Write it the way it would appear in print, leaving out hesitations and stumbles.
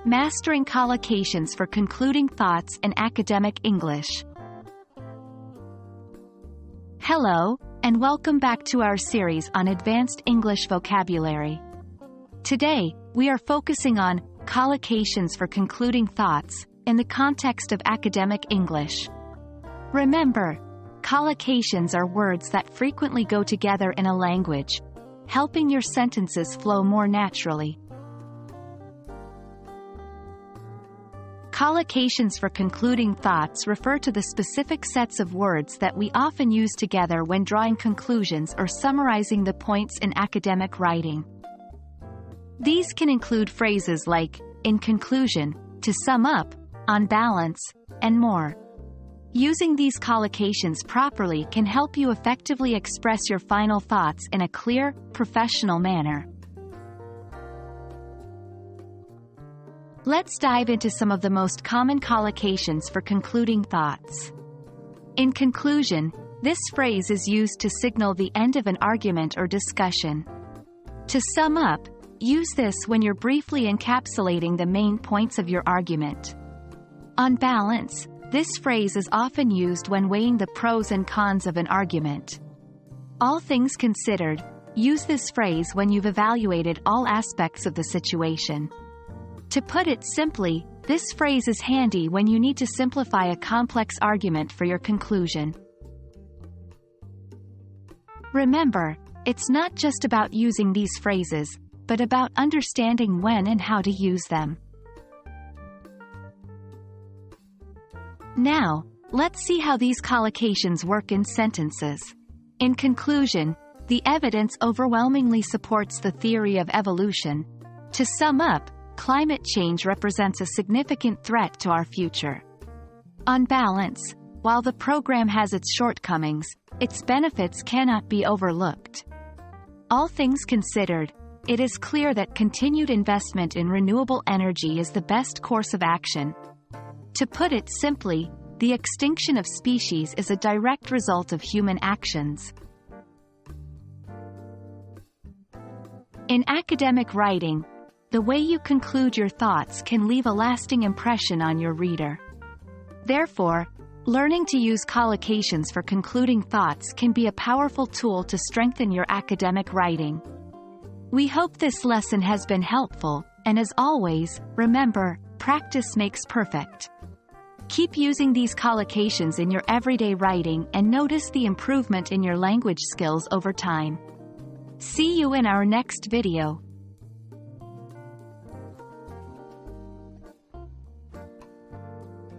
Mastering Collocations for Concluding Thoughts in Academic English. Hello, and welcome back to our series on Advanced English Vocabulary. Today, we are focusing on collocations for concluding thoughts in the context of academic English. Remember, collocations are words that frequently go together in a language, helping your sentences flow more naturally. Collocations for concluding thoughts refer to the specific sets of words that we often use together when drawing conclusions or summarizing the points in academic writing. These can include phrases like, in conclusion, to sum up, on balance, and more. Using these collocations properly can help you effectively express your final thoughts in a clear, professional manner. Let's dive into some of the most common collocations for concluding thoughts. In conclusion, this phrase is used to signal the end of an argument or discussion. To sum up, use this when you're briefly encapsulating the main points of your argument. On balance, this phrase is often used when weighing the pros and cons of an argument. All things considered, use this phrase when you've evaluated all aspects of the situation. To put it simply, this phrase is handy when you need to simplify a complex argument for your conclusion. Remember, it's not just about using these phrases, but about understanding when and how to use them. Now, let's see how these collocations work in sentences. In conclusion, the evidence overwhelmingly supports the theory of evolution. To sum up, climate change represents a significant threat to our future. On balance, while the program has its shortcomings, its benefits cannot be overlooked. All things considered, it is clear that continued investment in renewable energy is the best course of action. To put it simply, the extinction of species is a direct result of human actions. In academic writing, the way you conclude your thoughts can leave a lasting impression on your reader. Therefore, learning to use collocations for concluding thoughts can be a powerful tool to strengthen your academic writing. We hope this lesson has been helpful, and as always, remember, practice makes perfect. Keep using these collocations in your everyday writing and notice the improvement in your language skills over time. See you in our next video.